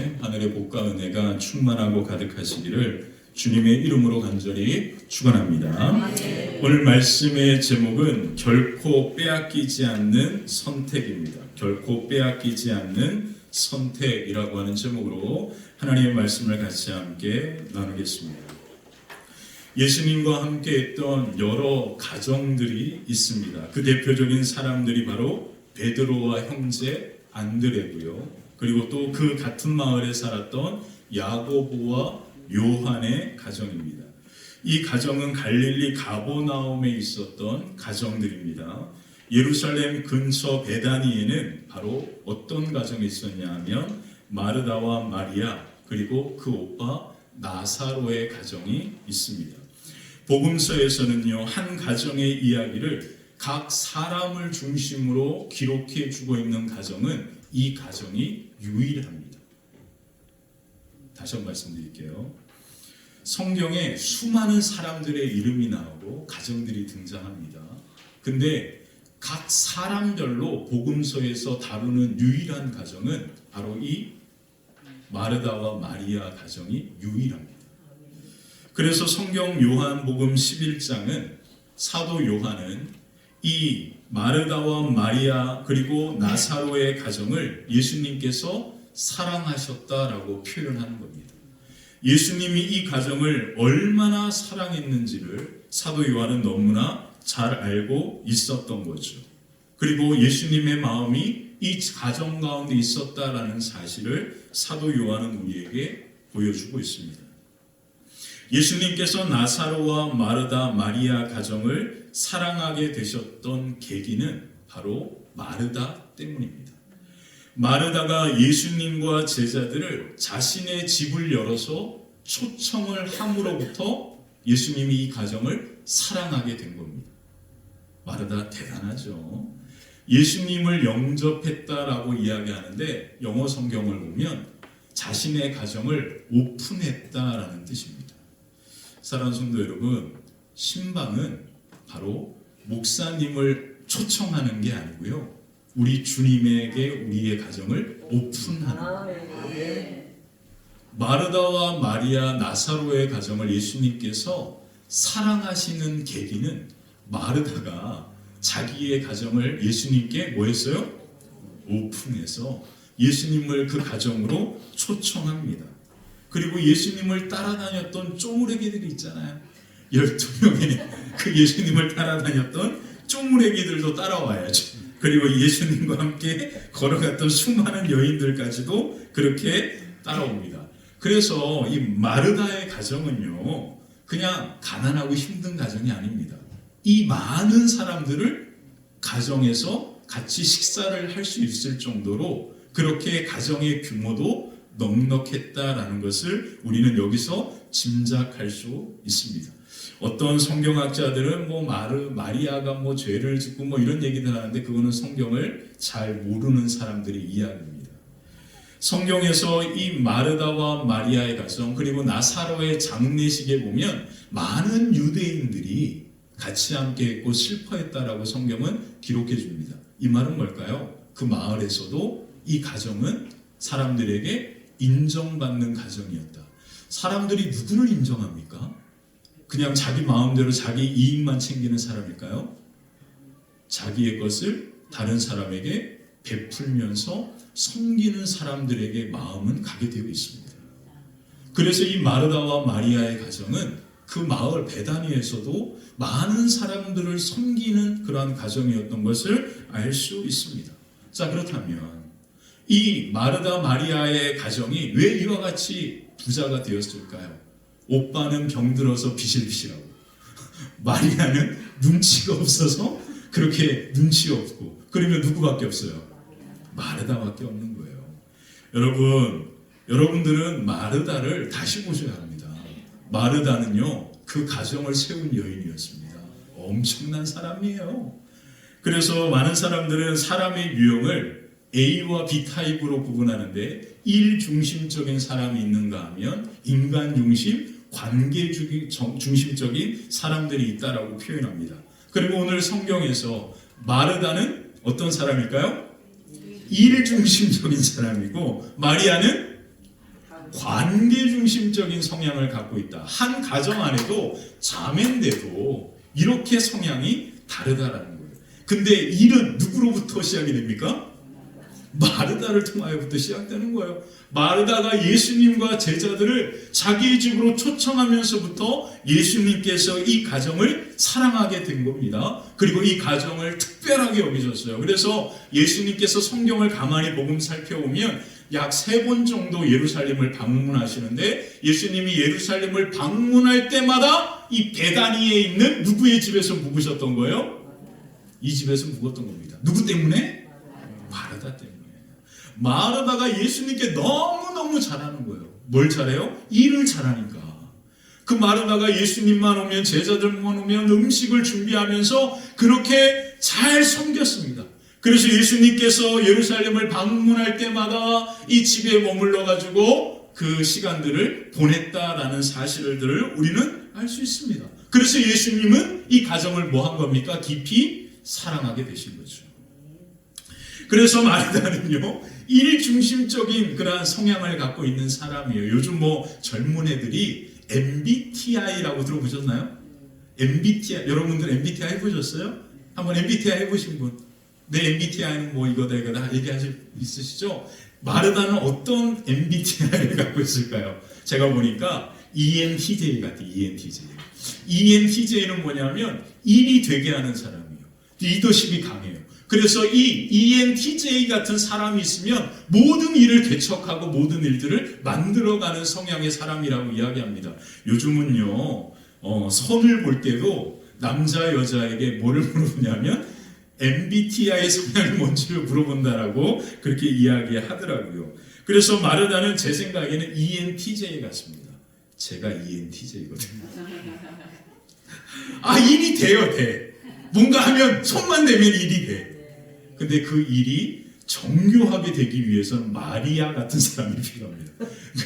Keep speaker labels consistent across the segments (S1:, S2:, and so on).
S1: 가운데 하늘의 복과 은혜가 충만하고 가득하시기를 주님의 이름으로 간절히 축원합니다. 오늘 말씀의 제목은 결코 빼앗기지 않는 선택입니다. 결코 빼앗기지 않는 선택이라고 하는 제목으로 하나님의 말씀을 같이 함께 나누겠습니다. 예수님과 함께 했던 여러 가정들이 있습니다. 그 대표적인 사람들이 바로 베드로와 형제 안드레고요. 그리고 또 그 같은 마을에 살았던 야고보와 요한의 가정입니다. 이 가정은 갈릴리 가버나움에 있었던 가정들입니다. 예루살렘 근처 베다니에는 바로 어떤 가정이 있었냐 하면 마르다와 마리아 그리고 그 오빠 나사로의 가정이 있습니다. 복음서에서는요, 한 가정의 이야기를 각 사람을 중심으로 기록해 주고 있는 가정은 이 가정이 유일합니다. 다시 한번 말씀드릴게요. 성경에 수많은 사람들의 이름이 나오고 가정들이 등장합니다. 근데 각 사람별로 복음서에서 다루는 유일한 가정은 바로 이 마르다와 마리아 가정이 유일합니다. 그래서 성경 요한복음 11장은 사도 요한은 이 마르다와 마리아 그리고 나사로의 가정을 예수님께서 사랑하셨다라고 표현하는 겁니다. 예수님이 이 가정을 얼마나 사랑했는지를 사도 요한은 너무나 잘 알고 있었던 거죠. 그리고 예수님의 마음이 이 가정 가운데 있었다라는 사실을 사도 요한은 우리에게 보여주고 있습니다. 예수님께서 나사로와 마르다, 마리아 가정을 사랑하게 되셨던 계기는 바로 마르다 때문입니다. 마르다가 예수님과 제자들을 자신의 집을 열어서 초청을 함으로부터 예수님이 이 가정을 사랑하게 된 겁니다. 마르다 대단하죠. 예수님을 영접했다라고 이야기하는데 영어 성경을 보면 자신의 가정을 오픈했다라는 뜻입니다. 사랑하는 성도 여러분, 신방은 바로 목사님을 초청하는 게 아니고요, 우리 주님에게 우리의 가정을 오픈하는 거예요. 마르다와 마리아, 나사로의 가정을 예수님께서 사랑하시는 계기는 마르다가 자기의 가정을 예수님께 뭐 했어요? 오픈해서 예수님을 그 가정으로 초청합니다. 그리고 예수님을 따라다녔던 쪼무레기들이 있잖아요. 12명의 그 예수님을 따라다녔던 쪼무레기들도 따라와야죠. 그리고 예수님과 함께 걸어갔던 수많은 여인들까지도 그렇게 따라옵니다. 그래서 이 마르다의 가정은요, 그냥 가난하고 힘든 가정이 아닙니다. 이 많은 사람들을 가정에서 같이 식사를 할 수 있을 정도로 그렇게 가정의 규모도 넉넉했다라는 것을 우리는 여기서 짐작할 수 있습니다. 어떤 성경학자들은 마리아가 죄를 짓고 이런 얘기들 하는데 그거는 성경을 잘 모르는 사람들의 이야기입니다. 성경에서 이 마르다와 마리아의 가정 그리고 나사로의 장례식에 보면 많은 유대인들이 같이 함께 했고 슬퍼했다라고 성경은 기록해 줍니다. 이 말은 뭘까요? 그 마을에서도 이 가정은 사람들에게 인정받는 가정이었다. 사람들이 누구를 인정합니까? 그냥 자기 마음대로 자기 이익만 챙기는 사람일까요? 자기의 것을 다른 사람에게 베풀면서 섬기는 사람들에게 마음은 가게 되고 있습니다. 그래서 이 마르다와 마리아의 가정은 그 마을 베다니에서도 많은 사람들을 섬기는 그러한 가정이었던 것을 알 수 있습니다. 자, 그렇다면 이 마르다 마리아의 가정이 왜 이와 같이 부자가 되었을까요? 오빠는 병들어서 비실비실하고 마리아는 눈치가 없어서 그렇게 눈치 없고, 그러면 누구밖에 없어요? 마르다밖에 없는 거예요. 여러분들은 마르다를 다시 보셔야 합니다. 마르다는요, 그 가정을 세운 여인이었습니다. 엄청난 사람이에요. 그래서 많은 사람들은 사람의 유형을 A와 B 타입으로 구분하는데, 일 중심적인 사람이 있는가 하면 인간 중심, 관계 중심적인 사람들이 있다라고 표현합니다. 그리고 오늘 성경에서 마르다는 어떤 사람일까요? 일 중심적인 사람이고, 마리아는 관계 중심적인 성향을 갖고 있다. 한 가정 안에도 자매인데도 이렇게 성향이 다르다라는 거예요. 근데 일은 누구로부터 시작이 됩니까? 마르다를 통하여부터 시작되는 거예요. 마르다가 예수님과 제자들을 자기 집으로 초청하면서부터 예수님께서 이 가정을 사랑하게 된 겁니다. 그리고 이 가정을 특별하게 여기셨어요. 그래서 예수님께서 성경을 가만히 복음 살펴보면 약 3번 정도 예루살렘을 방문하시는데 예수님이 예루살렘을 방문할 때마다 이 베다니에 있는 누구의 집에서 묵으셨던 거예요? 이 집에서 묵었던 겁니다. 누구 때문에? 마르다 때문에. 마르다가 예수님께 너무너무 잘하는 거예요. 뭘 잘해요? 일을 잘하니까. 그 마르다가 예수님만 오면, 제자들만 오면 음식을 준비하면서 그렇게 잘 섬겼습니다. 그래서 예수님께서 예루살렘을 방문할 때마다 이 집에 머물러 가지고 그 시간들을 보냈다라는 사실들을 우리는 알 수 있습니다. 그래서 예수님은 이 가정을 뭐 한 겁니까? 깊이 사랑하게 되신 거죠. 그래서 마르다는요, 일 중심적인 그러한 성향을 갖고 있는 사람이에요. 요즘 뭐 젊은 애들이 MBTI라고 들어보셨나요? MBTI, 여러분들 MBTI 해보셨어요? 한번 MBTI 해보신 분? 내 MBTI는 뭐 이거다 얘기하실 있으시죠? 마르다는 어떤 MBTI를 갖고 있을까요? 제가 보니까 ENTJ 같아요. ENTJ. ENTJ는 뭐냐면 일이 되게 하는 사람이에요. 리더십이 강해요. 그래서 이 ENTJ 같은 사람이 있으면 모든 일을 개척하고 모든 일들을 만들어가는 성향의 사람이라고 이야기합니다. 요즘은요, 선을 볼 때도 남자 여자에게 뭐를 물어보냐면 MBTI 성향이 뭔지를 물어본다라고 그렇게 이야기하더라고요. 그래서 마르다는 제 생각에는 ENTJ 같습니다. 제가 ENTJ거든요. 일이 돼요, 돼. 뭔가 하면 손만 대면 일이 돼. 근데 그 일이 정교하게 되기 위해서는 마리아 같은 사람이 필요합니다.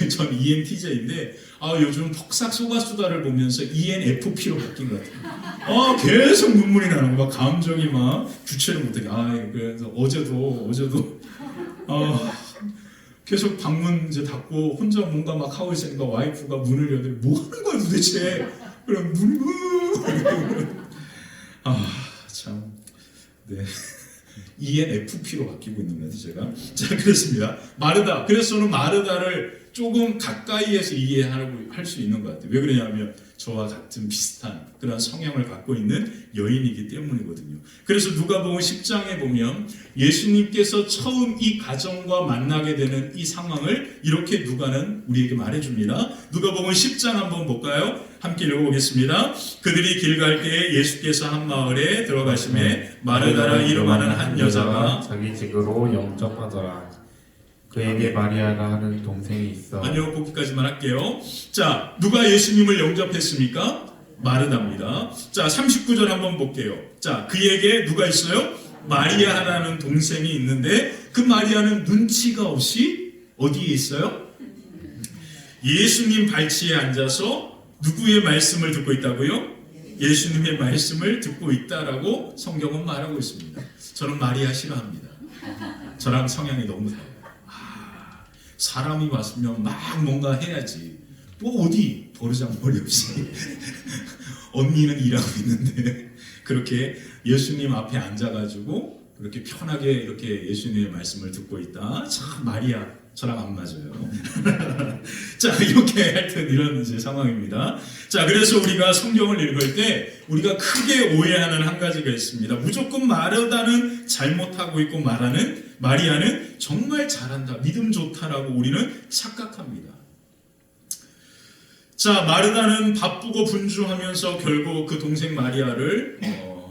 S1: 전 ENTJ인데 요즘 폭삭 소가수다를 보면서 ENFP로 바뀐 것 같아요. 계속 눈물이 나는 거, 막 감정이 막 주체를 못하게. 그래서 어제도 계속 방문 이제 닫고 혼자 뭔가 막 하고 있으니까 와이프가 문을 열더니 뭐 하는 거야 도대체? 그럼 참, 네. ENFP로 바뀌고 있는 거죠, 제가. 자, 그렇습니다. 마르다. 그래서 저는 마르다를 조금 가까이에서 이해하고 할 수 있는 것 같아요. 왜 그러냐면 저와 같은 비슷한 그런 성향을 갖고 있는 여인이기 때문이거든요. 그래서 누가복음 10장에 보면 예수님께서 처음 이 가정과 만나게 되는 이 상황을 이렇게 누가는 우리에게 말해줍니다. 누가복음 10장 한번 볼까요? 함께 읽어보겠습니다. 그들이 길 갈 때에 예수께서 한 마을에 들어가심에 마르다라 이름하는 한 여자가
S2: 자기 집으로 영접하더라. 그에게 마리아가 하는 동생이 있어.
S1: 아니요, 거기까지만 할게요. 자, 누가 예수님을 영접했습니까? 마르다입니다. 자, 39절 한번 볼게요. 자, 그에게 누가 있어요? 마리아라는 동생이 있는데 그 마리아는 눈치가 없이 어디에 있어요? 예수님 발치에 앉아서 누구의 말씀을 듣고 있다고요? 예수님의 말씀을 듣고 있다라고 성경은 말하고 있습니다. 저는 마리아 싫어합니다. 저랑 성향이 너무 달라요. 사람이 왔으면 막 뭔가 해야지. 또 어디 버르장머리 없이 언니는 일하고 있는데 그렇게 예수님 앞에 앉아가지고 그렇게 편하게 이렇게 예수님의 말씀을 듣고 있다. 참 마리아 저랑 안 맞아요. 자, 이렇게 하여튼 이런 이제 상황입니다. 자, 그래서 우리가 성경을 읽을 때 우리가 크게 오해하는 한 가지가 있습니다. 무조건 마르다는 잘못하고 있고 마리아는 정말 잘한다, 믿음 좋다라고 우리는 착각합니다. 자, 마르다는 바쁘고 분주하면서 결국 그 동생 마리아를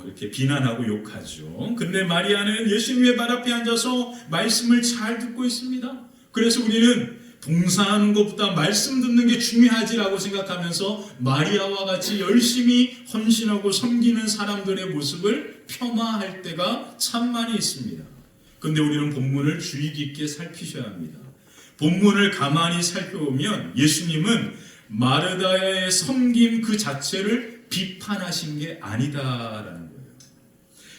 S1: 이렇게 비난하고 욕하죠. 근데 마리아는 예수님의 발 앞에 앉아서 말씀을 잘 듣고 있습니다. 그래서 우리는 봉사하는 것보다 말씀 듣는 게 중요하지라고 생각하면서 마리아와 같이 열심히 헌신하고 섬기는 사람들의 모습을 폄하할 때가 참 많이 있습니다. 그런데 우리는 본문을 주의 깊게 살피셔야 합니다. 본문을 가만히 살펴보면 예수님은 마르다의 섬김 그 자체를 비판하신 게 아니다라는 거예요.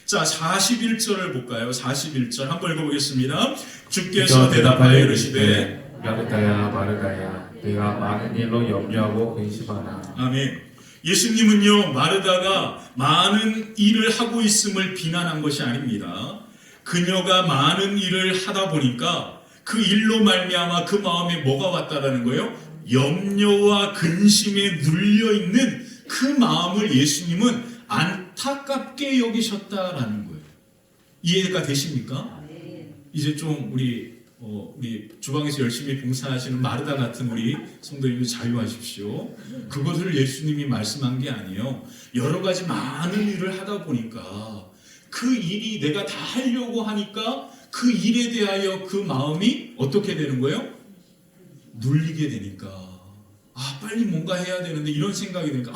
S1: 자, 41절을 볼까요? 41절 한번 읽어보겠습니다. 주께서 대답하여 이르시되
S2: 마르다야 마르다야 내가 많은 일로 염려하고 근심하나.
S1: 아멘. 예수님은요, 마르다가 많은 일을 하고 있음을 비난한 것이 아닙니다. 그녀가 많은 일을 하다 보니까 그 일로 말미암아 그 마음에 뭐가 왔다라는 거예요? 염려와 근심에 눌려 있는 그 마음을 예수님은 안타깝게 여기셨다라는 거예요. 이해가 되십니까? 이제 좀 우리 주방에서 열심히 봉사하시는 마르다 같은 우리 성도님들 자유하십시오. 그것을 예수님이 말씀한 게 아니에요. 여러 가지 많은 일을 하다 보니까 그 일이 내가 다 하려고 하니까 그 일에 대하여 그 마음이 어떻게 되는 거예요? 눌리게 되니까 빨리 뭔가 해야 되는데 이런 생각이 드니까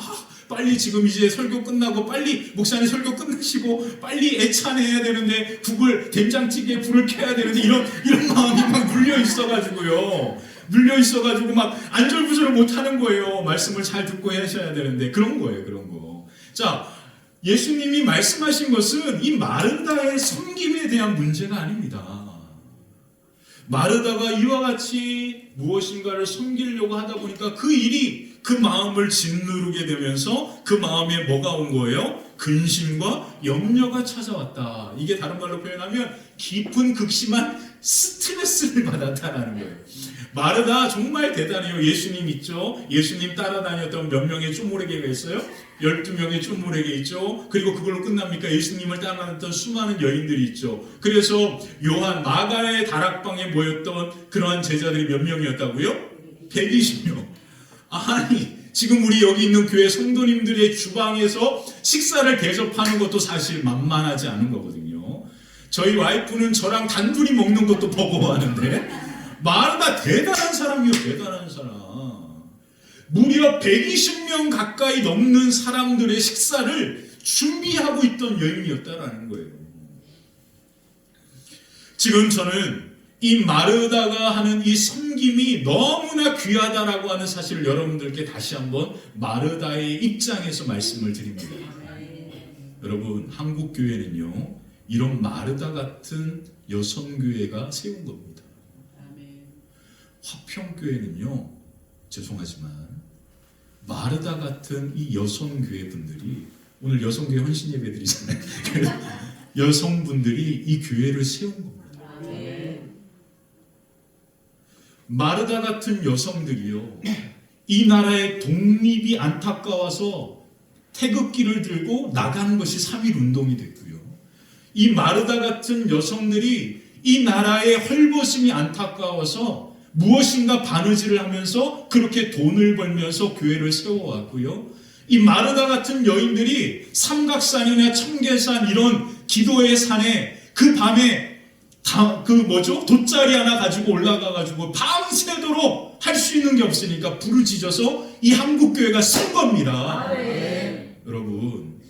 S1: 빨리 지금 이제 설교 끝나고 빨리 목사님 설교 끝내시고 빨리 애찬해야 되는데 된장찌개에 불을 켜야 되는데 이런 마음이 막 눌려 있어가지고 막 안절부절을 못하는 거예요. 말씀을 잘 듣고 하셔야 되는데 그런 거예요. 그런 거. 자, 예수님이 말씀하신 것은 이 마르다의 섬김에 대한 문제가 아닙니다. 마르다가 이와 같이 무엇인가를 섬기려고 하다 보니까 그 일이 그 마음을 짓누르게 되면서 그 마음에 뭐가 온 거예요? 근심과 염려가 찾아왔다. 이게 다른 말로 표현하면 깊은 극심한 스트레스를 받았다는 거예요. 마르다 정말 대단해요. 예수님 있죠? 예수님 따라다녔던 몇 명의 쪼무레개가 있어요? 12명의 쪼무레개 있죠? 그리고 그걸로 끝납니까? 예수님을 따라다녔던 수많은 여인들이 있죠. 그래서 요한 마가의 다락방에 모였던 그러한 제자들이 몇 명이었다고요? 120명. 아니, 지금 우리 여기 있는 교회 성도님들의 주방에서 식사를 대접하는 것도 사실 만만하지 않은 거거든요. 저희 와이프는 저랑 단둘이 먹는 것도 버거워하는데 마르다 대단한 사람이요. 대단한 사람. 무려 120명 가까이 넘는 사람들의 식사를 준비하고 있던 여인이었다라는 거예요. 지금 저는 이 마르다가 하는 이 섬김이 너무나 귀하다라고 하는 사실을 여러분들께 다시 한번 마르다의 입장에서 말씀을 드립니다. 여러분, 한국 교회는요, 이런 마르다 같은 여성교회가 세운 겁니다. 화평교회는요, 죄송하지만 마르다 같은 이 여성교회 분들이, 오늘 여성교회 헌신예배 드리잖아요. 여성분들이 이 교회를 세운 겁니다. 마르다 같은 여성들이요, 이 나라의 독립이 안타까워서 태극기를 들고 나가는 것이 3.1 운동이 됐고요. 이 마르다 같은 여성들이 이 나라의 헐벗음이 안타까워서 무엇인가 바느질을 하면서 그렇게 돈을 벌면서 교회를 세워왔고요. 이 마르다 같은 여인들이 삼각산이나 청계산 이런 기도의 산에 그 밤에 돗자리 하나 가지고 올라가가지고 밤새도록 할 수 있는 게 없으니까 부르짖어서 이 한국교회가 쓴 겁니다. 여러분,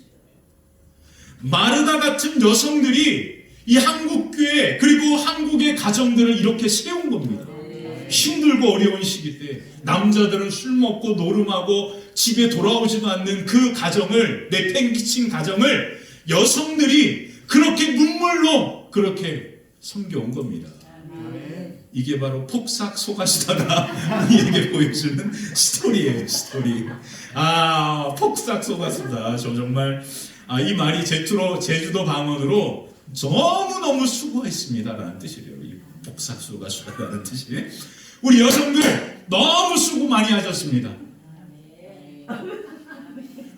S1: 마르다 같은 여성들이 이 한국교회 그리고 한국의 가정들을 이렇게 세운 겁니다. 힘들고 어려운 시기 때 남자들은 술 먹고 노름하고 집에 돌아오지도 않는 그 가정을, 내팽개친 가정을 여성들이 그렇게 눈물로 그렇게 섬겨온 겁니다. 이게 바로 폭삭 속았수다가 우리에게 보여주는 스토리예요. 스토리. 폭삭 속았수다. 저 정말 이 말이 제주도 방언으로 너무너무 수고했습니다 라는 뜻이래요. 이 폭삭 속았수다라는 뜻이. 우리 여성들 너무 수고 많이 하셨습니다.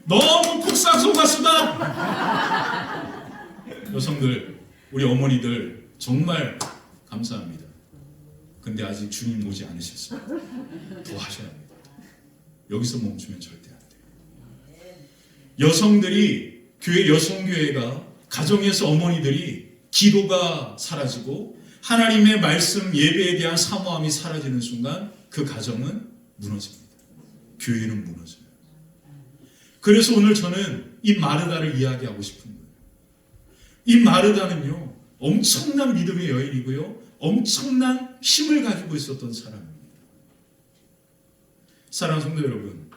S1: 너무 폭삭 속았수다. 여성들, 우리 어머니들 정말 감사합니다. 근데 아직 주님 오지 않으셨습니다. 더 하셔야 합니다. 여기서 멈추면 절대 안 돼요. 여성들이, 여성교회가, 가정에서 어머니들이 기도가 사라지고 하나님의 말씀 예배에 대한 사모함이 사라지는 순간 그 가정은 무너집니다. 교회는 무너져요. 그래서 오늘 저는 이 마르다를 이야기하고 싶은 거예요. 이 마르다는요, 엄청난 믿음의 여인이고요, 엄청난 힘을 가지고 있었던 사람입니다. 사랑하는 성도 여러분,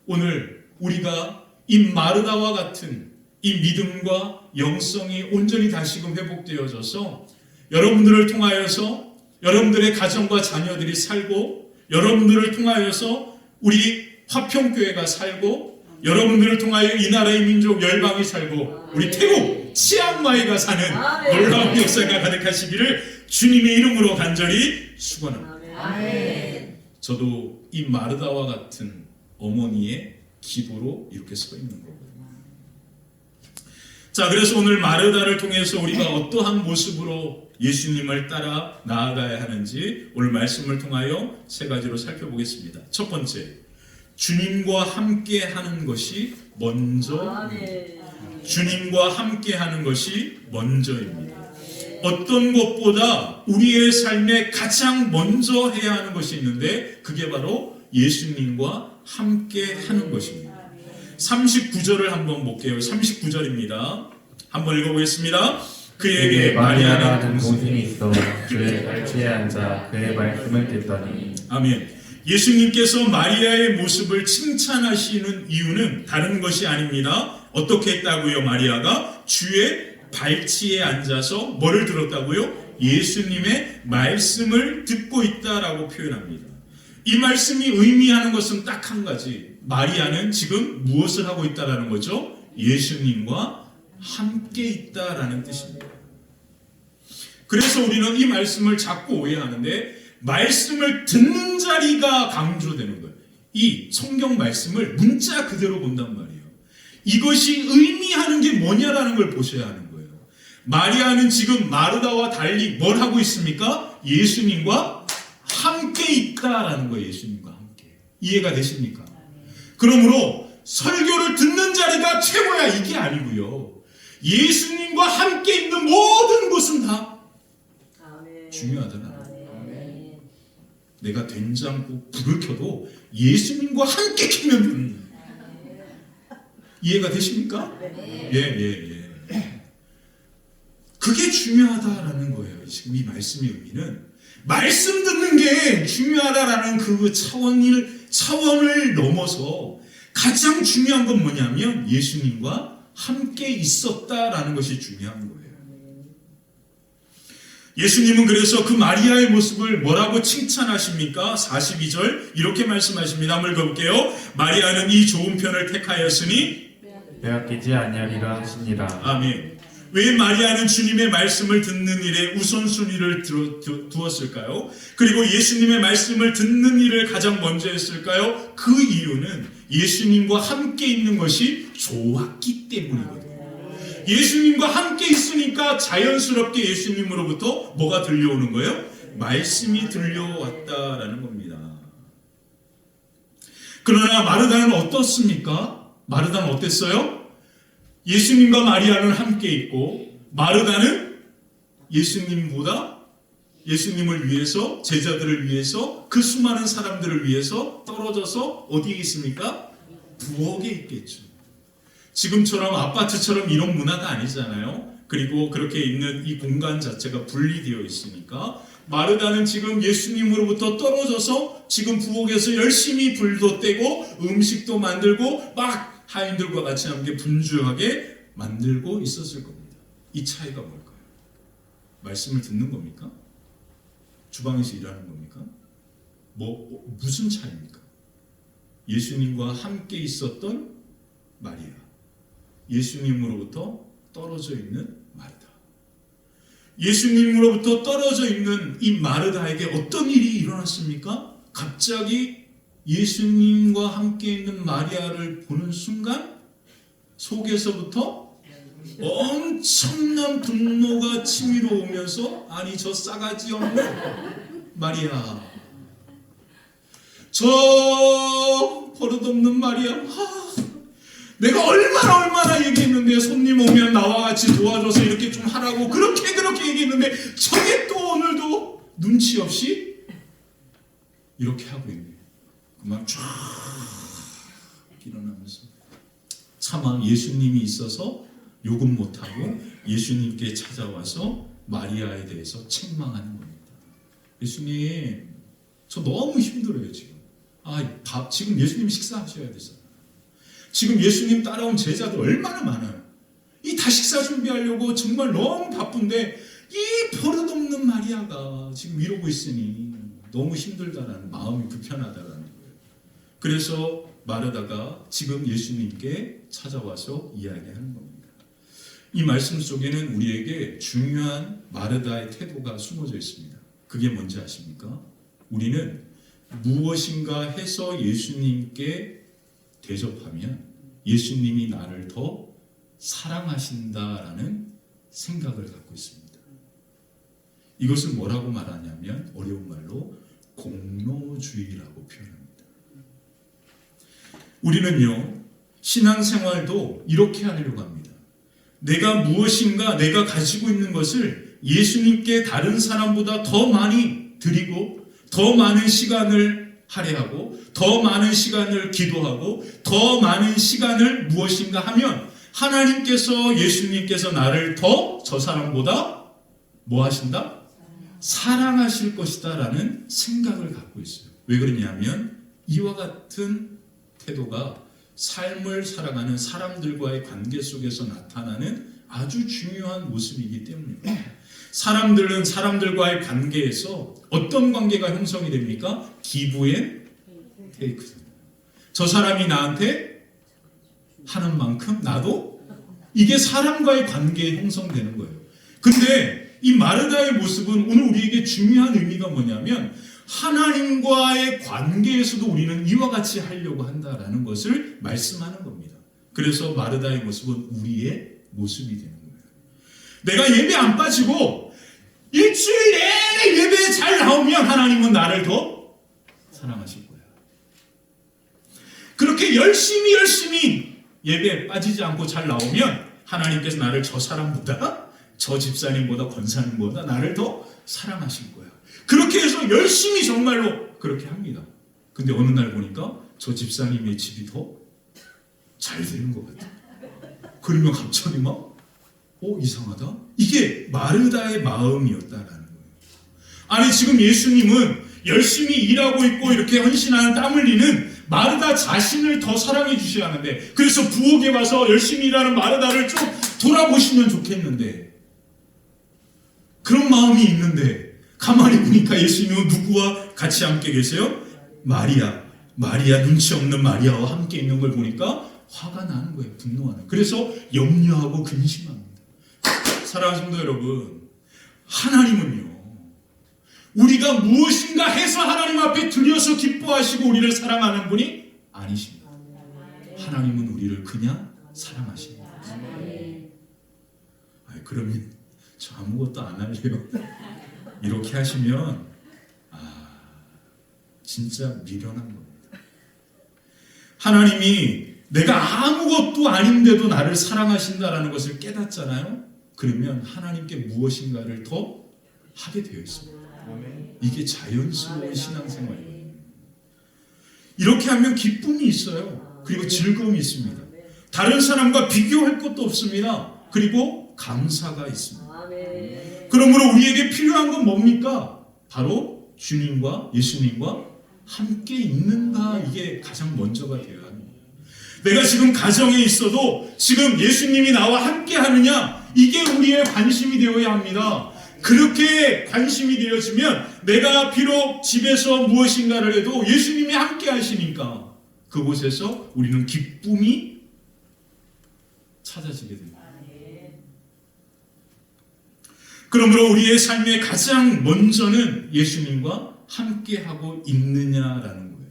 S1: 오늘 우리가 이 마르다와 같은 이 믿음과 영성이 온전히 다시금 회복되어져서 여러분들을 통하여서 여러분들의 가정과 자녀들이 살고, 여러분들을 통하여서 우리 화평교회가 살고, 여러분들을 통하여 이 나라의 민족 열방이 살고, 우리 태국 치앙마이가 사는 놀라운 역사가 가득하시기를 주님의 이름으로 간절히 축원합니다. 저도 이 마르다와 같은 어머니의 기도로 이렇게 서 있는 거거든요. 자, 그래서 오늘 마르다를 통해서 우리가 어떠한 모습으로 예수님을 따라 나아가야 하는지 오늘 말씀을 통하여 세 가지로 살펴보겠습니다. 첫 번째, 주님과 함께 하는 것이 먼저. 주님과 함께 하는 것이 먼저입니다. 어떤 것보다 우리의 삶에 가장 먼저 해야 하는 것이 있는데 그게 바로 예수님과 함께 하는 것입니다. 39절을 한번 볼게요. 39절입니다. 한번 읽어보겠습니다. 그에게
S2: 마리아라는 동생이 있어 주의 발치에 앉아 그의 말씀을 듣더니.
S1: 아멘. 예수님께서 마리아의 모습을 칭찬하시는 이유는 다른 것이 아닙니다. 어떻게 했다고요? 마리아가 주의 발치에 앉아서 뭐를 들었다고요? 예수님의 말씀을 듣고 있다라고 표현합니다. 이 말씀이 의미하는 것은 딱 한 가지. 마리아는 지금 무엇을 하고 있다라는 거죠? 예수님과 함께 있다라는 뜻입니다. 그래서 우리는 이 말씀을 자꾸 오해하는데 말씀을 듣는 자리가 강조되는 거예요. 이 성경 말씀을 문자 그대로 본단 말이에요. 이것이 의미하는 게 뭐냐라는 걸 보셔야 하는 거예요. 마리아는 지금 마르다와 달리 뭘 하고 있습니까? 예수님과 함께 있다라는 거예요. 예수님과 함께. 이해가 되십니까? 그러므로 설교를 듣는 자리가 최고야 이게 아니고요. 예수님과 함께 있는 모든 것은 다 중요하다는 거예요. 내가 된장국 불을 켜도 예수님과 함께 켜면 이해가 되십니까? 예. 그게 중요하다라는 거예요. 지금 이 말씀의 의미는 말씀 듣는 게 중요하다라는 그 차원을 넘어서 가장 중요한 건 뭐냐면 예수님과 함께 있었다라는 것이 중요한 거예요. 예수님은 그래서 그 마리아의 모습을 뭐라고 칭찬하십니까? 42절 이렇게 말씀하십니다. 한번 읽어볼게요. 마리아는 이 좋은 편을 택하였으니
S2: 빼앗기지 아니하리라 하시니라.
S1: 아멘. 왜 마리아는 주님의 말씀을 듣는 일에 우선순위를 두었을까요? 그리고 예수님의 말씀을 듣는 일을 가장 먼저 했을까요? 그 이유는 예수님과 함께 있는 것이 좋았기 때문이거든요. 예수님과 함께 있으니까 자연스럽게 예수님으로부터 뭐가 들려오는 거예요? 말씀이 들려왔다라는 겁니다. 그러나 마르다는 어떻습니까? 마르다는 어땠어요? 예수님과 마리아는 함께 있고 마르다는 예수님보다 예수님을 위해서 제자들을 위해서 그 수많은 사람들을 위해서 떨어져서 어디에 있습니까? 부엌에 있겠죠. 지금처럼 아파트처럼 이런 문화가 아니잖아요. 그리고 그렇게 있는 이 공간 자체가 분리되어 있으니까 마르다는 지금 예수님으로부터 떨어져서 지금 부엌에서 열심히 불도 떼고 음식도 만들고 막 하인들과 같이 함께 분주하게 만들고 있었을 겁니다. 이 차이가 뭘까요? 말씀을 듣는 겁니까? 주방에서 일하는 겁니까? 무슨 차이입니까? 예수님과 함께 있었던 마리아, 예수님으로부터 떨어져 있는 마르다. 예수님으로부터 떨어져 있는 이 마르다에게 어떤 일이 일어났습니까? 갑자기 예수님과 함께 있는 마리아를 보는 순간 속에서부터 엄청난 분노가 치밀어 오면서 아니 저 싸가지 없는 마리아, 저 버릇없는 마리아, 내가 얼마나 얘기했는데 손님 오면 나와 같이 도와줘서 이렇게 좀 하라고 그렇게 얘기했는데 저게 또 오늘도 눈치 없이 이렇게 하고 있네. 그만 쫙 일어나면서 차마 예수님이 있어서 욕은 못하고 예수님께 찾아와서 마리아에 대해서 책망하는 겁니다. 예수님 저 너무 힘들어요 지금. 지금 예수님 식사하셔야 되잖아요. 지금 예수님 따라온 제자들 얼마나 많아요. 이 다 식사 준비하려고 정말 너무 바쁜데 이 버릇없는 마리아가 지금 이러고 있으니 너무 힘들다라는 마음이 불편하다라는 거예요. 그래서 마르다가 지금 예수님께 찾아와서 이야기하는 겁니다. 이 말씀 속에는 우리에게 중요한 마르다의 태도가 숨어져 있습니다. 그게 뭔지 아십니까? 우리는 무엇인가 해서 예수님께 대접하면 예수님이 나를 더 사랑하신다라는 생각을 갖고 있습니다. 이것을 뭐라고 말하냐면 어려운 말로 공로주의라고 표현합니다. 우리는요, 신앙생활도 이렇게 하려고 합니다. 내가 무엇인가 내가 가지고 있는 것을 예수님께 다른 사람보다 더 많이 드리고 더 많은 시간을 할애하고 더 많은 시간을 기도하고 더 많은 시간을 무엇인가 하면 하나님께서 예수님께서 나를 더 저 사람보다 뭐 하신다? 사랑하실 것이다 라는 생각을 갖고 있어요. 왜 그러냐면 이와 같은 태도가 삶을 살아가는 사람들과의 관계 속에서 나타나는 아주 중요한 모습이기 때문입니다. 사람들은 사람들과의 관계에서 어떤 관계가 형성이 됩니까? 기브 앤 테이크. 저 사람이 나한테 하는 만큼 나도 이게 사람과의 관계에 형성되는 거예요. 근데 이 마르다의 모습은 오늘 우리에게 중요한 의미가 뭐냐면 하나님과의 관계에서도 우리는 이와 같이 하려고 한다라는 것을 말씀하는 겁니다. 그래서 마르다의 모습은 우리의 모습이 되는 거예요. 내가 예배 안 빠지고 일주일 내내 예배에 잘 나오면 하나님은 나를 더 사랑하실 거야. 그렇게 열심히 예배에 빠지지 않고 잘 나오면 하나님께서 나를 저 사람보다 저 집사님보다 권사님보다 나를 더 사랑하실 거야. 그렇게 해서 열심히 정말로 그렇게 합니다. 근데 어느 날 보니까 저 집사님의 집이 더 잘 되는 것 같아. 그러면 갑자기 막 이상하다. 이게 마르다의 마음이었다라는 거예요. 아니 지금 예수님은 열심히 일하고 있고 이렇게 헌신하는 땀 흘리는 마르다 자신을 더 사랑해 주셔야 하는데 그래서 부엌에 와서 열심히 일하는 마르다를 좀 돌아보시면 좋겠는데 그런 마음이 있는데 가만히 보니까 예수님은 누구와 같이 함께 계세요? 마리아 눈치 없는 마리아와 함께 있는 걸 보니까 화가 나는 거예요. 분노하는. 그래서 염려하고 근심합니다. 사랑하는 성도 여러분, 하나님은요 우리가 무엇인가 해서 하나님 앞에 드려서 기뻐하시고 우리를 사랑하는 분이 아니십니다. 하나님은 우리를 그냥 사랑하십니다. 그러면 저 아무것도 안 할래요. 이렇게 하시면 진짜 미련한 겁니다. 하나님이 내가 아무것도 아닌데도 나를 사랑하신다라는 것을 깨닫잖아요. 그러면 하나님께 무엇인가를 더 하게 되어 있습니다. 이게 자연스러운 신앙생활이에요. 이렇게 하면 기쁨이 있어요. 그리고 즐거움이 있습니다. 다른 사람과 비교할 것도 없습니다. 그리고 감사가 있습니다. 그러므로 우리에게 필요한 건 뭡니까? 바로 주님과 예수님과 함께 있는가, 이게 가장 먼저가 되어야 합니다. 내가 지금 가정에 있어도 지금 예수님이 나와 함께 하느냐, 이게 우리의 관심이 되어야 합니다. 그렇게 관심이 되어지면 내가 비록 집에서 무엇인가를 해도 예수님이 함께 하시니까 그곳에서 우리는 기쁨이 찾아지게 됩니다. 그러므로 우리의 삶의 가장 먼저는 예수님과 함께하고 있느냐라는 거예요.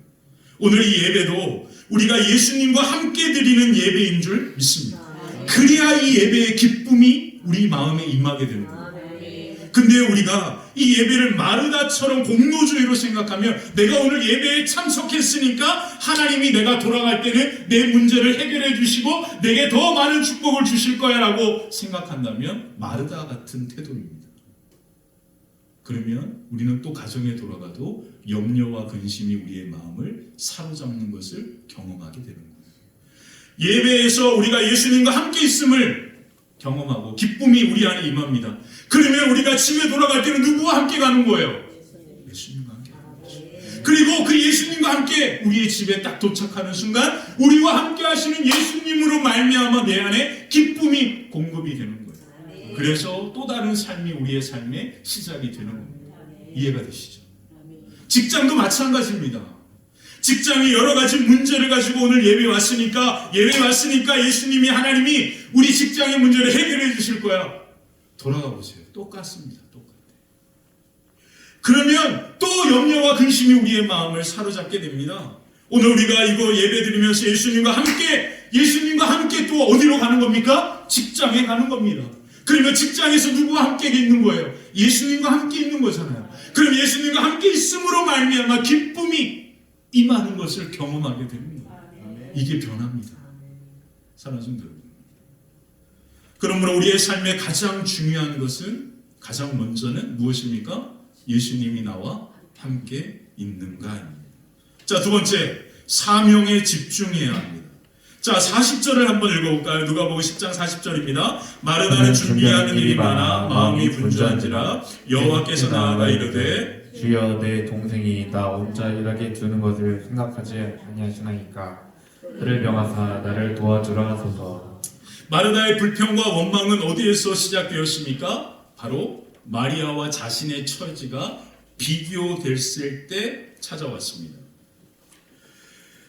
S1: 오늘 이 예배도 우리가 예수님과 함께 드리는 예배인 줄 믿습니다. 그래야 이 예배의 기쁨이 우리 마음에 임하게 되는 거예요. 근데 우리가 이 예배를 마르다처럼 공로주의로 생각하면 내가 오늘 예배에 참석했으니까 하나님이 내가 돌아갈 때는 내 문제를 해결해 주시고 내게 더 많은 축복을 주실 거야 라고 생각한다면 마르다 같은 태도입니다. 그러면 우리는 또 가정에 돌아가도 염려와 근심이 우리의 마음을 사로잡는 것을 경험하게 되는 거예요. 예배에서 우리가 예수님과 함께 있음을 경험하고 기쁨이 우리 안에 임합니다. 그러면 우리가 집에 돌아갈 때는 누구와 함께 가는 거예요? 예수님과 함께 가는 거죠. 그리고 그 예수님과 함께 우리의 집에 딱 도착하는 순간 우리와 함께 하시는 예수님으로 말미암아 내 안에 기쁨이 공급이 되는 거예요. 그래서 또 다른 삶이 우리의 삶의 시작이 되는 겁니다. 이해가 되시죠? 직장도 마찬가지입니다. 직장이 여러 가지 문제를 가지고 오늘 예배 왔으니까 예수님이 하나님이 우리 직장의 문제를 해결해 주실 거야. 돌아가 보세요. 똑같습니다. 똑같아요. 그러면 또 염려와 근심이 우리의 마음을 사로잡게 됩니다. 오늘 우리가 이거 예배 드리면서 예수님과 함께 또 어디로 가는 겁니까? 직장에 가는 겁니다. 그러면 직장에서 누구와 함께 있는 거예요? 예수님과 함께 있는 거잖아요. 그럼 예수님과 함께 있음으로 말미암아 기쁨이 임하는 것을 경험하게 됩니다. 이게 변합니다. 사랑하는 여러분. 그러므로 우리의 삶의 가장 중요한 것은 가장 먼저는 무엇입니까? 예수님이 나와 함께 있는가입니다. 자, 두 번째, 사명에 집중해야 합니다. 자, 40절을 한번 읽어볼까요? 누가복음 10장 40절입니다. 마르다는 준비하는 일이 많아 마음이 분주한지라 여호와께서 나아가 이르되
S2: 주여 내 동생이 나 혼자 일하게 두는 것을 생각하지 아니하시나이까 그를 명하사 나를 도와주라 하소서.
S1: 마르다의 불평과 원망은 어디에서 시작되었습니까? 바로 마리아와 자신의 처지가 비교됐을 때 찾아왔습니다.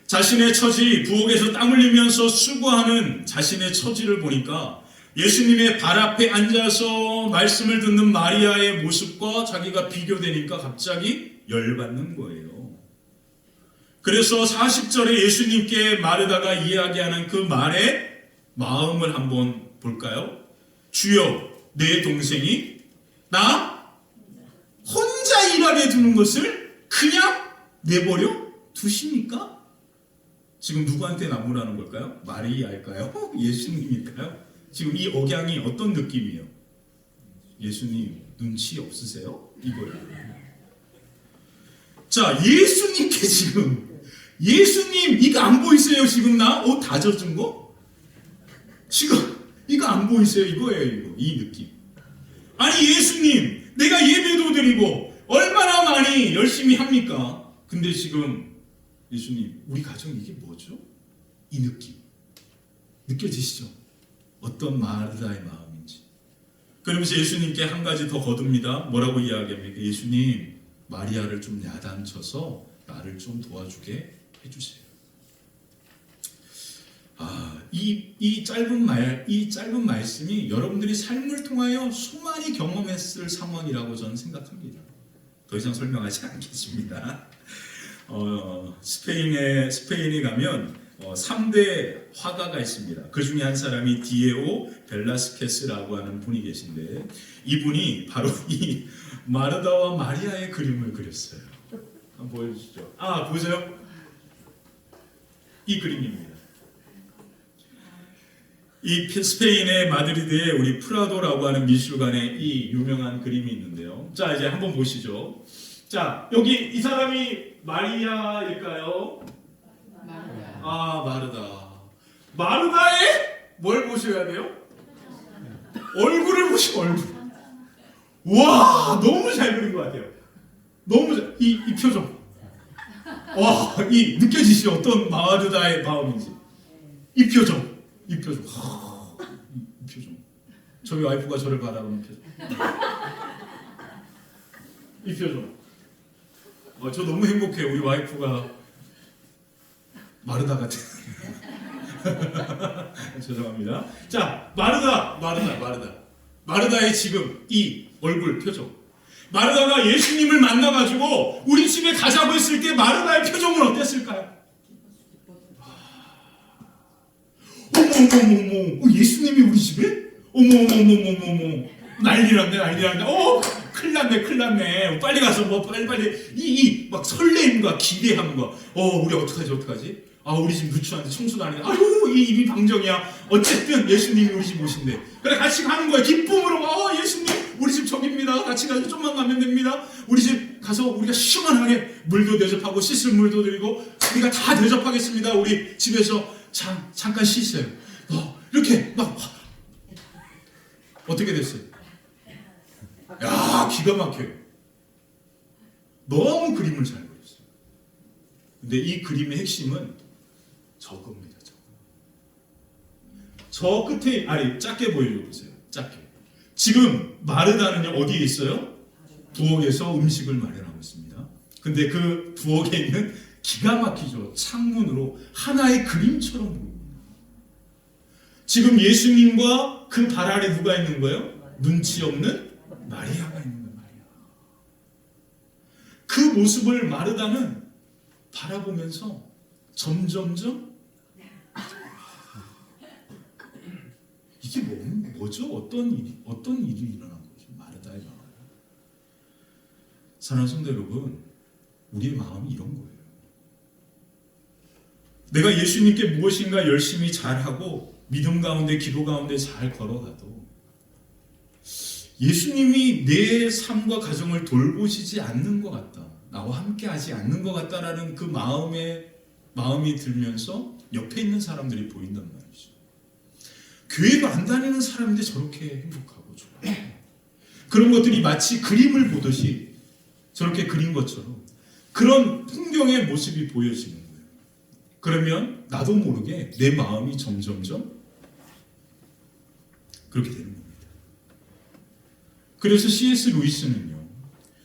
S1: 자신의 처지, 부엌에서 땀 흘리면서 수고하는 자신의 처지를 보니까 예수님의 발 앞에 앉아서 말씀을 듣는 마리아의 모습과 자기가 비교되니까 갑자기 열받는 거예요. 그래서 40절에 예수님께 마르다가 이야기하는 그 말의 마음을 한번 볼까요? 주여, 내 동생이 나 혼자 일하게 두는 것을 그냥 내버려 두십니까? 지금 누구한테 나무라는 걸까요? 마리아일까요? 예수님일까요? 지금 이 억양이 어떤 느낌이에요? 예수님 눈치 없으세요? 이거예요. 자, 예수님께 지금 예수님 이거 안 보이세요? 지금 나 옷 다 젖은 거? 지금 이거 안 보이세요? 이거예요. 이거 이 느낌. 아니 예수님 내가 예배도 드리고 얼마나 많이 열심히 합니까? 근데 지금 예수님 우리 가정 이게 뭐죠? 이 느낌 느껴지시죠? 어떤 마르다의 마음인지. 그러면서 예수님께 한 가지 더 거둡니다. 뭐라고 이야기합니까? 예수님 마리아를 좀 야단쳐서 나를 좀 도와주게 해주세요. 이 짧은 말씀이 여러분들이 삶을 통하여 수많이 경험했을 상황이라고 저는 생각합니다. 더 이상 설명하지 않겠습니다. 스페인에 가면 3대 화가가 있습니다. 그 중에 한 사람이 디에오 벨라스케스라고 하는 분이 계신데 이분이 바로 이 마르다와 마리아의 그림을 그렸어요. 한번 보여주시죠. 보세요. 이 그림입니다. 이 스페인의 마드리드에 우리 프라도라고 하는 미술관에 이 유명한 그림이 있는데요. 자, 이제 한번 보시죠. 자, 여기 이 사람이 마리아일까요? 마르다. 마르다의 뭘 보셔야 돼요? 얼굴을 보시고 얼굴. 와, 너무 잘 그린 것 같아요. 너무 이 표정. 와, 이 느껴지시죠? 어떤 마르다의 마음인지. 이 표정. 이 표정. 이 표정. 저희 와이프가 저를 바라보는 표정. 이 표정. 저 너무 행복해요. 우리 와이프가 마르다 같은. 죄송합니다. 자, 마르다의 지금 이 얼굴 표정. 마르다가 예수님을 만나가지고 우리 집에 가자고 했을 때 마르다의 표정은 어땠을까요? 어머, 예수님이 우리 집에? 어머, 난리났네. 큰일 났네. 빨리 가서 빨리 막 설레임과 기대함과 우리 어떡하지? 우리 집 누추한데 청소도 안 해. 이 입이 방정이야. 어쨌든 예수님이 우리 집 오신대. 그래 같이 가는 거야. 기쁨으로 예수님 우리 집 저기입니다. 같이 가서 좀만 가면 됩니다. 우리 집 가서 우리가 시원하게 물도 대접하고 씻을 물도 드리고 우리가 다 대접하겠습니다. 우리 집에서 잠깐 쉬세요. 이렇게 막 어떻게 됐어요? 야, 기가 막혀요. 너무 그림을 잘 그렸어요. 근데 이 그림의 핵심은 저겁니다. 저 끝에 작게 보여줘 보세요. 작게. 지금 마르다는요 어디에 있어요? 부엌에서 음식을 마련하고 있습니다. 근데 그 부엌에 있는 기가 막히죠. 창문으로 하나의 그림처럼 보입니다. 지금 예수님과 그 발 아래 누가 있는 거예요? 눈치 없는 마리아가 있는 거예요. 마리아. 그 모습을 마르다는 바라보면서 점점점 이게 뭐죠? 어떤 일이 일어난 거죠? 마르다의 마음. 사랑하는 성도 여러분, 우리의 마음이 이런 거예요. 내가 예수님께 무엇인가 열심히 잘하고 믿음 가운데 기도 가운데 잘 걸어가도 예수님이 내 삶과 가정을 돌보시지 않는 것 같다, 나와 함께 하지 않는 것 같다라는 그 마음이 들면서 옆에 있는 사람들이 보인단 말이죠. 교회도 안 다니는 사람인데 저렇게 행복하고 좋아요. 그런 것들이 마치 그림을 보듯이 저렇게 그린 것처럼 그런 풍경의 모습이 보여지는 거예요. 그러면 나도 모르게 내 마음이 점점점 그렇게 되는 겁니다. 그래서 C.S. 루이스는요,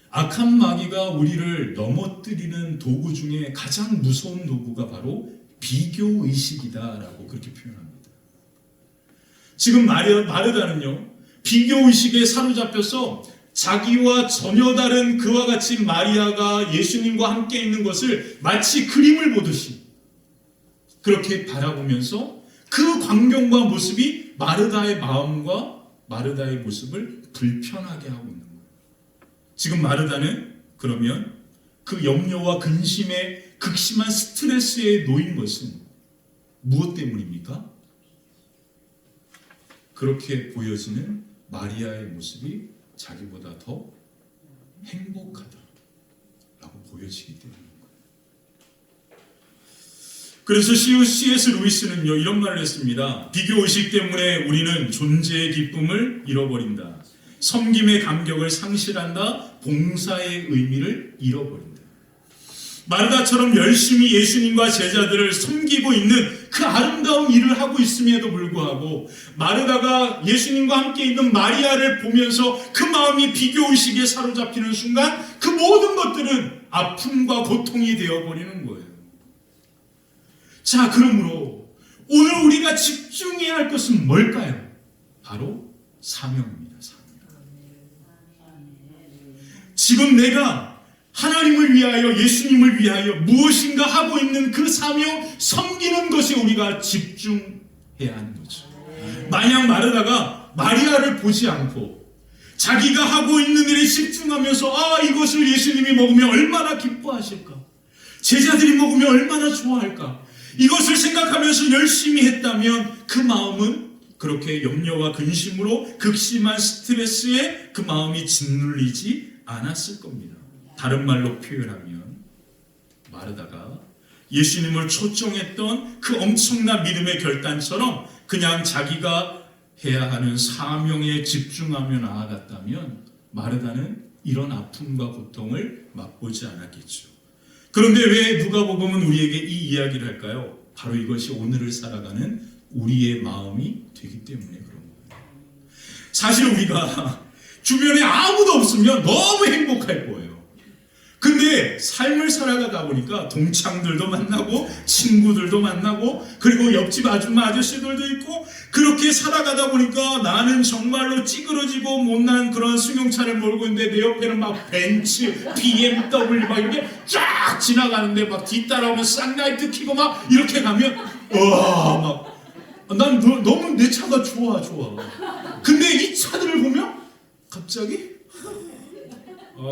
S1: 악한 마귀가 우리를 넘어뜨리는 도구 중에 가장 무서운 도구가 바로 비교의식이다라고 그렇게 표현합니다. 지금 마르다는요, 비교의식에 사로잡혀서 자기와 전혀 다른 그와 같이 마리아가 예수님과 함께 있는 것을 마치 그림을 보듯이 그렇게 바라보면서 그 광경과 모습이 마르다의 마음과 마르다의 모습을 불편하게 하고 있는 거예요. 지금 마르다는 그러면 그 염려와 근심에 극심한 스트레스에 놓인 것은 무엇 때문입니까? 그렇게 보여지는 마리아의 모습이 자기보다 더 행복하다라고 보여지기 때문입니다. 그래서 C.S. 루이스는요 이런 말을 했습니다. 비교의식 때문에 우리는 존재의 기쁨을 잃어버린다. 섬김의 감격을 상실한다. 봉사의 의미를 잃어버린다. 마르다처럼 열심히 예수님과 제자들을 섬기고 있는 그 아름다운 일을 하고 있음에도 불구하고 마르다가 예수님과 함께 있는 마리아를 보면서 그 마음이 비교의식에 사로잡히는 순간 그 모든 것들은 아픔과 고통이 되어버리는 거예요. 자, 그러므로 오늘 우리가 집중해야 할 것은 뭘까요? 바로 사명입니다. 사명. 지금 내가 하나님을 위하여 예수님을 위하여 무엇인가 하고 있는 그 사명, 섬기는 것에 우리가 집중해야 하는 거죠. 만약 마르다가 마리아를 보지 않고 자기가 하고 있는 일에 집중하면서 이것을 예수님이 먹으면 얼마나 기뻐하실까, 제자들이 먹으면 얼마나 좋아할까, 이것을 생각하면서 열심히 했다면 그 마음은 그렇게 염려와 근심으로 극심한 스트레스에 그 마음이 짓눌리지 않았을 겁니다. 다른 말로 표현하면 마르다가 예수님을 초청했던 그 엄청난 믿음의 결단처럼 그냥 자기가 해야 하는 사명에 집중하며 나아갔다면 마르다는 이런 아픔과 고통을 맛보지 않았겠죠. 그런데 왜 누가복음은 우리에게 이 이야기를 할까요? 바로 이것이 오늘을 살아가는 우리의 마음이 되기 때문에 그런 거예요. 사실 우리가 주변에 아무도 없으면 너무 행복할 거예요. 근데 삶을 살아가다 보니까 동창들도 만나고 친구들도 만나고 그리고 옆집 아줌마 아저씨들도 있고 그렇게 살아가다 보니까 나는 정말로 찌그러지고 못난 그런 승용차를 몰고 있는데 내 옆에는 막 벤츠, BMW 막 이렇게 쫙 지나가는데 막 뒤따라오면 쌍라이트 켜고 막 이렇게 가면 난 너무 내 차가 좋아. 근데 이 차들을 보면 갑자기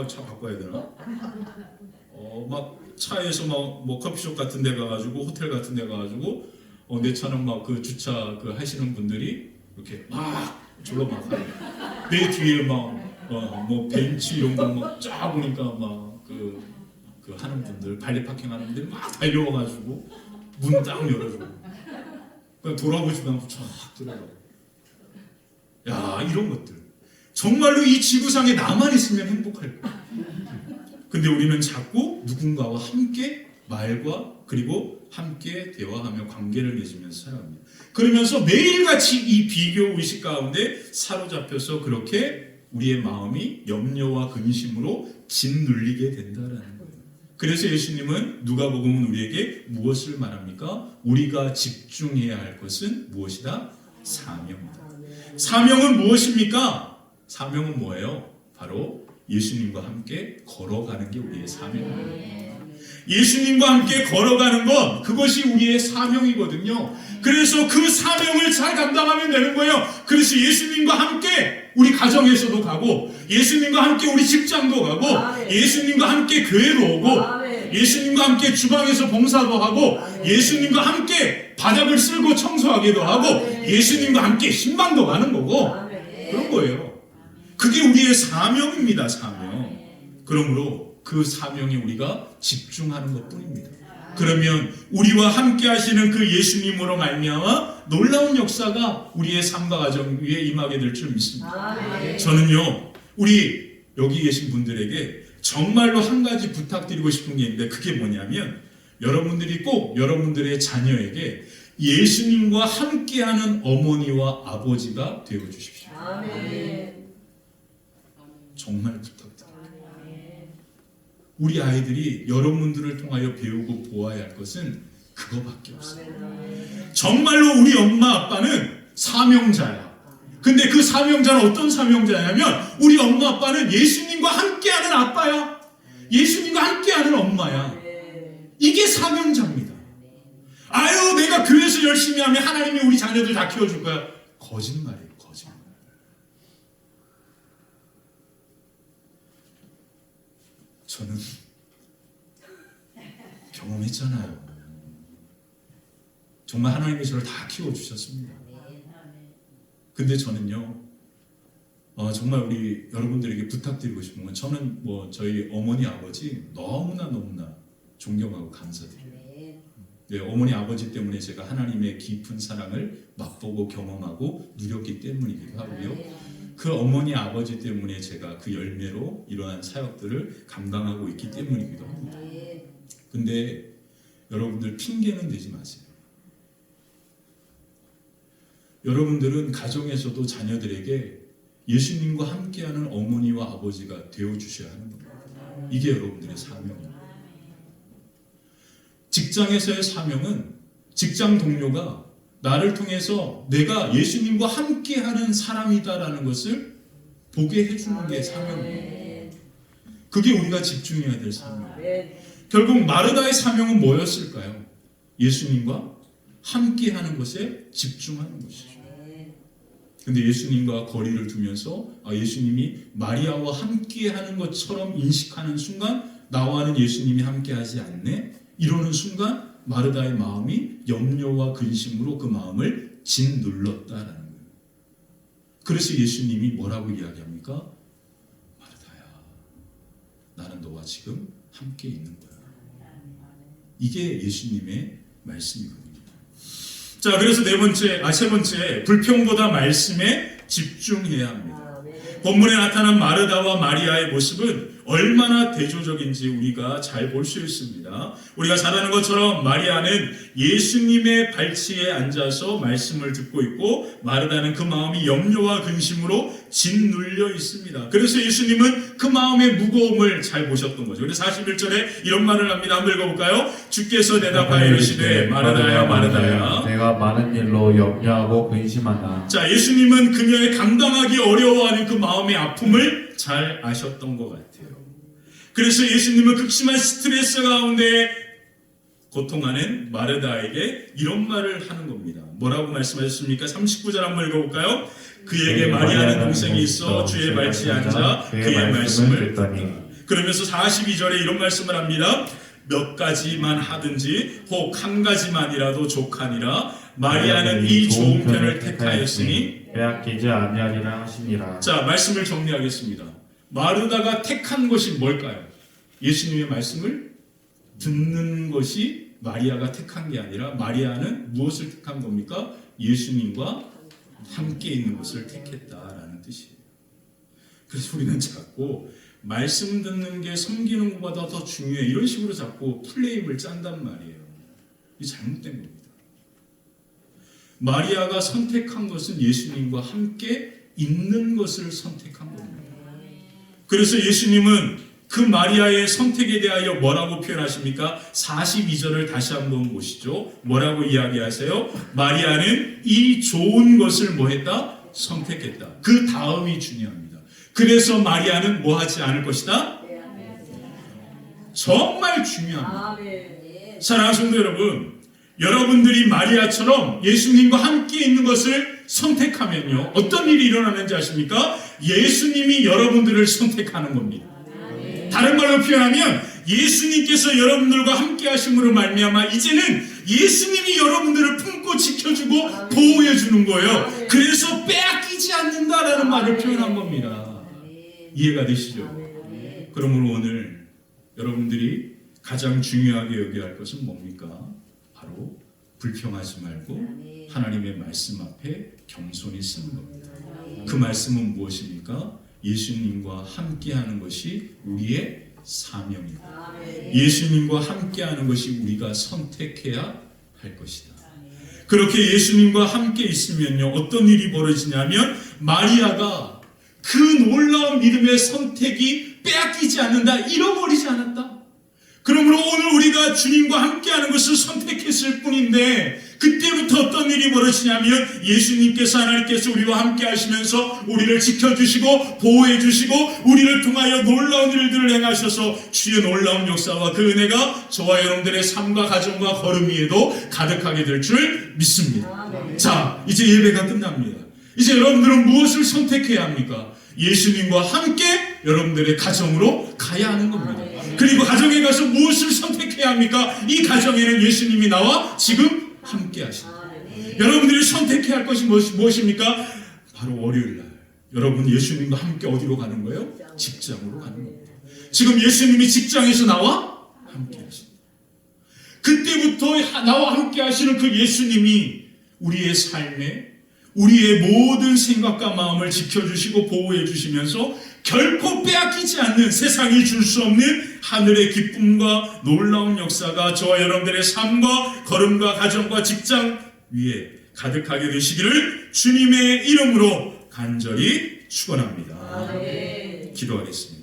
S1: 차 바꿔야 되나? 막 차에서 뭐 커피숍 같은 데 가가지고 호텔 같은 데 가가지고 내 차는 막 그 주차 그 하시는 분들이 이렇게 막 졸라 막 하요. 내 뒤에 막 뭐 벤츠 이런 거 막 쫙 보니까 막 그 하는 분들 발리 파킹 하는 분들이 막 달려와가지고 문 딱 열어주고 그냥 돌아보지도 않고 쫙 들어가. 야, 이런 것들 정말로 이 지구상에 나만 있으면 행복할 거야. 근데 우리는 자꾸 누군가와 함께 말과 그리고 함께 대화하며 관계를 맺으면서 살아갑니다. 그러면서 매일같이 이 비교 의식 가운데 사로잡혀서 그렇게 우리의 마음이 염려와 근심으로 짓눌리게 된다라는 거예요. 그래서 예수님은 누가복음은 우리에게 무엇을 말합니까? 우리가 집중해야 할 것은 무엇이다? 사명이다. 사명은 무엇입니까? 사명은 뭐예요? 바로 예수님과 함께 걸어가는 게 우리의 사명입니다. 예수님과 함께 걸어가는 것, 그것이 우리의 사명이거든요. 그래서 그 사명을 잘 감당하면 되는 거예요. 그래서 예수님과 함께 우리 가정에서도 가고, 예수님과 함께 우리 직장도 가고, 예수님과 함께 교회로 오고, 예수님과 함께 주방에서 봉사도 하고, 예수님과 함께 바닥을 쓸고 청소하기도 하고, 예수님과 함께 신방도 가는 거고, 그런 거예요. 그게 우리의 사명입니다. 사명. 그러므로 그 사명에 우리가 집중하는 것뿐입니다. 그러면 우리와 함께 하시는 그 예수님으로 말미암아 놀라운 역사가 우리의 삶과 가정 위에 임하게 될 줄 믿습니다. 저는요, 우리 여기 계신 분들에게 정말로 한 가지 부탁드리고 싶은 게 있는데, 그게 뭐냐면 여러분들이 꼭 여러분들의 자녀에게 예수님과 함께하는 어머니와 아버지가 되어 주십시오. 정말 부탁드립니다. 우리 아이들이 여러분들을 통하여 배우고 보아야 할 것은 그거밖에 없어요. 정말로 우리 엄마 아빠는 사명자야. 근데 그 사명자는 어떤 사명자냐면 우리 엄마 아빠는 예수님과 함께하는 아빠야. 예수님과 함께하는 엄마야. 이게 사명자입니다. 아유, 내가 교회에서 열심히 하면 하나님이 우리 자녀들 다 키워줄 거야. 거짓말이에요. 거짓말. 저는 경험했잖아요. 정말 하나님이 저를 다 키워주셨습니다. 근데 저는요, 정말 우리 여러분들에게 부탁드리고 싶은 건, 저는 뭐 저희 어머니 아버지 너무나 존경하고 감사드려요. 네, 어머니 아버지 때문에 제가 하나님의 깊은 사랑을 맛보고 경험하고 누렸기 때문이기도 하고요. 그 어머니 아버지 때문에 제가 그 열매로 이러한 사역들을 감당하고 있기 때문이기도 합니다. 근데 여러분들 핑계는 대지 마세요. 여러분들은 가정에서도 자녀들에게 예수님과 함께하는 어머니와 아버지가 되어주셔야 하는 겁니다. 이게 여러분들의 사명입니다. 직장에서의 사명은 직장 동료가 나를 통해서 내가 예수님과 함께하는 사람이다라는 것을 보게 해주는 게 사명입니다. 그게 우리가 집중해야 될 사명입니다. 결국 마르다의 사명은 뭐였을까요? 예수님과 함께하는 것에 집중하는 것이죠. 근데 예수님과 거리를 두면서 예수님이 마리아와 함께하는 것처럼 인식하는 순간, 나와는 예수님이 함께하지 않네? 이러는 순간 마르다의 마음이 염려와 근심으로 그 마음을 짓눌렀다라는 거예요. 그래서 예수님이 뭐라고 이야기합니까? 마르다야, 나는 너와 지금 함께 있는 거야. 이게 예수님의 말씀이거든요. 자, 그래서 세 번째, 불평보다 말씀에 집중해야 합니다. 본문에 나타난 마르다와 마리아의 모습은 얼마나 대조적인지 우리가 잘 볼 수 있습니다. 우리가 잘 아는 것처럼 마리아는 예수님의 발치에 앉아서 말씀을 듣고 있고, 마르다는 그 마음이 염려와 근심으로 짓눌려 있습니다. 그래서 예수님은 그 마음의 무거움을 잘 보셨던 거죠. 그래서 41절에 이런 말을 합니다. 한번 읽어볼까요? 주께서 대답하여 이르시되 마르다야 마르다야,
S2: 내가 많은 일로 염려하고 근심하나.
S1: 자, 예수님은 그녀의 감당하기 어려워하는 그 마음의 아픔을 잘 아셨던 것 같아요. 그래서 예수님은 극심한 스트레스 가운데 고통하는 마르다에게 이런 말을 하는 겁니다. 뭐라고 말씀하셨습니까? 39절 한번 읽어볼까요? 그에게 마리아는 동생이 있어 주의 발치에 앉아 그의 말씀을 듣더니. 그러면서 42절에 이런 말씀을 합니다. 몇 가지만 하든지 혹 한 가지만이라도 족하니라. 마리아는 이 좋은 편을 택하였으니
S2: 빼앗기지 아니하리라 하시니라.
S1: 자, 말씀을 정리하겠습니다. 마르다가 택한 것이 뭘까요? 예수님의 말씀을 듣는 것이 마리아가 택한 게 아니라, 마리아는 무엇을 택한 겁니까? 예수님과 함께 있는 것을 택했다라는 뜻이에요. 그래서 우리는 자꾸 말씀 듣는 게 섬기는 것보다 더 중요해. 이런 식으로 자꾸 플레임을 짠단 말이에요. 이 잘못된 겁니다. 마리아가 선택한 것은 예수님과 함께 있는 것을 선택한 겁니다. 그래서 예수님은 그 마리아의 선택에 대하여 뭐라고 표현하십니까? 42절을 다시 한번 보시죠. 뭐라고 이야기하세요? 마리아는 이 좋은 것을 뭐 했다? 선택했다. 그 다음이 중요합니다. 그래서 마리아는 뭐 하지 않을 것이다? 정말 중요합니다. 사랑하는 성도 여러분, 여러분들이 마리아처럼 예수님과 함께 있는 것을 선택하면요, 어떤 일이 일어나는지 아십니까? 예수님이 여러분들을 선택하는 겁니다. 다른 말로 표현하면 예수님께서 여러분들과 함께 하심으로 말미암아 이제는 예수님이 여러분들을 품고 지켜주고 보호해 주는 거예요. 그래서 빼앗기지 않는다라는 말을 표현한 겁니다. 이해가 되시죠? 그러므로 오늘 여러분들이 가장 중요하게 여겨야 할 것은 뭡니까? 바로 불평하지 말고 하나님의 말씀 앞에 겸손히 쓰는 겁니다. 그 말씀은 무엇입니까? 예수님과 함께하는 것이 우리의 사명이다. 예수님과 함께하는 것이 우리가 선택해야 할 것이다. 그렇게 예수님과 함께 있으면요, 어떤 일이 벌어지냐면 마리아가 그 놀라운 믿음의 선택이 빼앗기지 않는다, 잃어버리지 않았다. 그러므로 오늘 우리가 주님과 함께하는 것을 선택했을 뿐인데 그때부터 어떤 일이 벌어지냐면 예수님께서 하나님께서 우리와 함께 하시면서 우리를 지켜주시고 보호해주시고 우리를 통하여 놀라운 일들을 행하셔서 주의 놀라운 역사와 그 은혜가 저와 여러분들의 삶과 가정과 걸음 위에도 가득하게 될 줄 믿습니다. 자, 이제 예배가 끝납니다. 이제 여러분들은 무엇을 선택해야 합니까? 예수님과 함께 여러분들의 가정으로 가야 하는 겁니다. 그리고 가정에 가서 무엇을 선택해야 합니까? 이 가정에는 예수님이 나와 지금 함께 하십니다. 여러분들이 선택해야 할 것이 무엇입니까? 바로 월요일날 여러분 예수님과 함께 어디로 가는 거예요? 직장으로 가는 겁니다. 지금 예수님이 직장에서 나와 함께 하십니다. 그때부터 나와 함께 하시는 그 예수님이 우리의 삶에 우리의 모든 생각과 마음을 지켜주시고 보호해 주시면서 결코 빼앗기지 않는 세상이 줄 수 없는 하늘의 기쁨과 놀라운 역사가 저와 여러분들의 삶과 걸음과 가정과 직장 위에 가득하게 되시기를 주님의 이름으로 간절히 축원합니다. 기도하겠습니다.